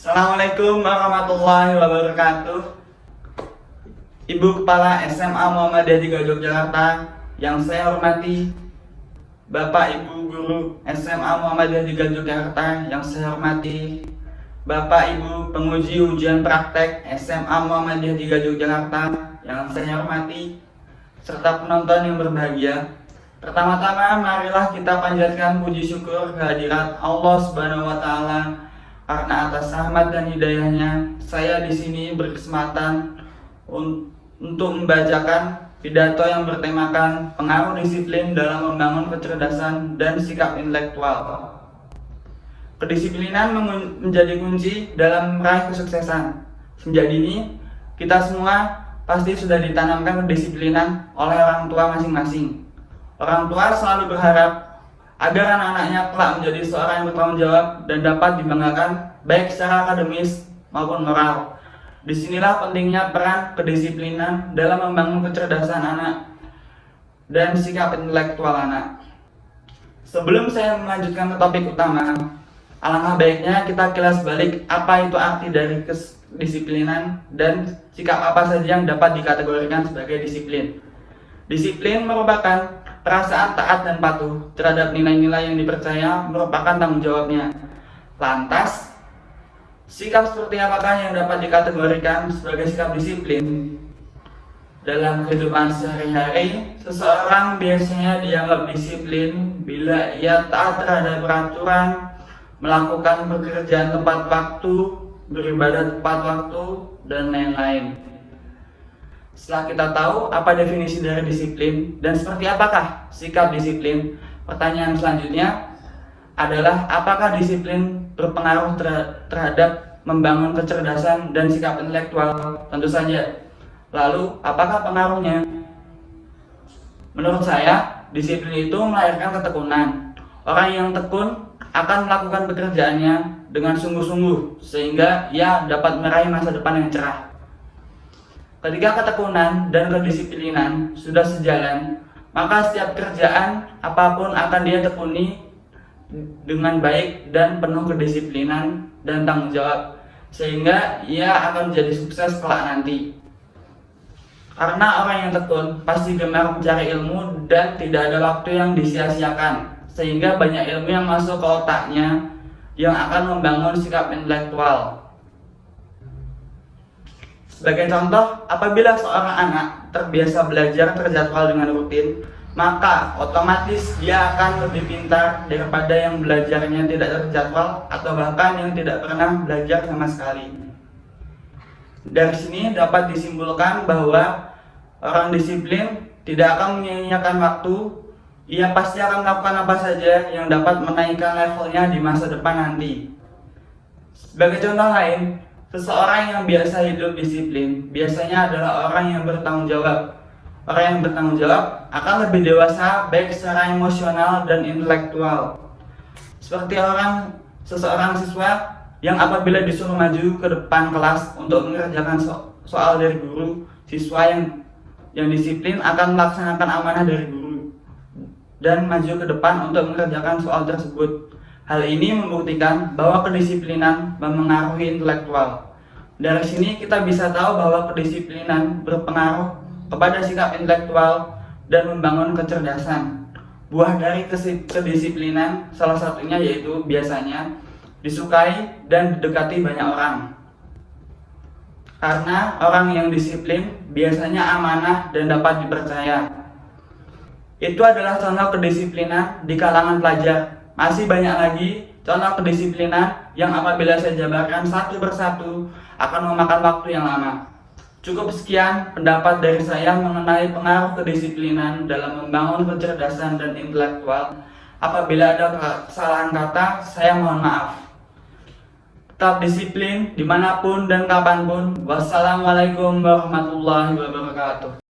Assalamualaikum warahmatullahi wabarakatuh. Ibu Kepala SMA Muhammadiyah 3 Yogyakarta yang saya hormati, Bapak Ibu Guru SMA Muhammadiyah 3 Yogyakarta yang saya hormati, Bapak Ibu penguji ujian praktek SMA Muhammadiyah 3 Yogyakarta yang saya hormati, serta penonton yang berbahagia. Pertama-tama marilah kita panjatkan puji syukur kehadirat Allah Subhanahu wa taala karena atas rahmat dan hidayahnya saya di sini berkesempatan untuk membacakan pidato yang bertemakan pengaruh disiplin dalam membangun kecerdasan dan sikap intelektual. Kedisiplinan menjadi kunci dalam meraih kesuksesan. Sejak dini kita semua pasti sudah ditanamkan kedisiplinan oleh orang tua masing-masing. Orang tua selalu berharap agar anak-anaknya kelak menjadi seorang yang bertanggung jawab dan dapat dibanggakan baik secara akademis maupun moral. Disinilah pentingnya peran kedisiplinan dalam membangun kecerdasan anak dan sikap intelektual anak. Sebelum saya melanjutkan ke topik utama, alangkah baiknya kita kilas balik apa itu arti dari kedisiplinan dan sikap apa saja yang dapat dikategorikan sebagai disiplin. Disiplin merupakan perasaan taat dan patuh terhadap nilai-nilai yang dipercaya merupakan tanggung jawabnya. Lantas, sikap seperti apakah yang dapat dikategorikan sebagai sikap disiplin? Dalam kehidupan sehari-hari, seseorang biasanya dianggap disiplin bila ia taat terhadap peraturan, melakukan pekerjaan tepat waktu, beribadah tepat waktu, dan lain-lain. Setelah kita tahu apa definisi dari disiplin dan seperti apakah sikap disiplin, pertanyaan selanjutnya adalah apakah disiplin berpengaruh terhadap membangun kecerdasan dan sikap intelektual? Tentu saja. Lalu, apakah pengaruhnya? Menurut saya, disiplin itu melahirkan ketekunan. Orang yang tekun akan melakukan pekerjaannya dengan sungguh-sungguh sehingga ia dapat meraih masa depan yang cerah. Ketika ketekunan dan kedisiplinan sudah sejalan, maka setiap kerjaan apapun akan dia tekuni dengan baik dan penuh kedisiplinan dan tanggung jawab, sehingga ia akan menjadi sukses kelak nanti. Karena orang yang tekun pasti gemar mencari ilmu dan tidak ada waktu yang disia-siakan, sehingga banyak ilmu yang masuk ke otaknya yang akan membangun sikap intelektual. Sebagai contoh, apabila seorang anak terbiasa belajar terjadwal dengan rutin, maka otomatis dia akan lebih pintar daripada yang belajarnya tidak terjadwal atau bahkan yang tidak pernah belajar sama sekali. Dari sini dapat disimpulkan bahwa orang disiplin tidak akan menyia-nyiakan waktu, ia pasti akan melakukan apa saja yang dapat menaikkan levelnya di masa depan nanti. Sebagai contoh lain, seseorang yang biasa hidup disiplin biasanya adalah orang yang bertanggung jawab. Orang yang bertanggung jawab akan lebih dewasa baik secara emosional dan intelektual. Seperti seseorang siswa yang apabila disuruh maju ke depan kelas untuk mengerjakan soal dari guru, siswa yang disiplin akan melaksanakan amanah dari guru dan maju ke depan untuk mengerjakan soal tersebut. Hal ini membuktikan bahwa kedisiplinan memengaruhi intelektual. Dari sini kita bisa tahu bahwa kedisiplinan berpengaruh kepada sikap intelektual dan membangun kecerdasan. Buah dari kedisiplinan salah satunya yaitu biasanya disukai dan didekati banyak orang. Karena orang yang disiplin biasanya amanah dan dapat dipercaya. Itu adalah contoh kedisiplinan di kalangan pelajar. Masih banyak lagi contoh kedisiplinan yang apabila saya jabarkan satu persatu akan memakan waktu yang lama. Cukup sekian pendapat dari saya mengenai pengaruh kedisiplinan dalam membangun kecerdasan dan intelektual. Apabila ada kesalahan kata, saya mohon maaf. Tetap disiplin dimanapun dan kapanpun. Wassalamualaikum warahmatullahi wabarakatuh.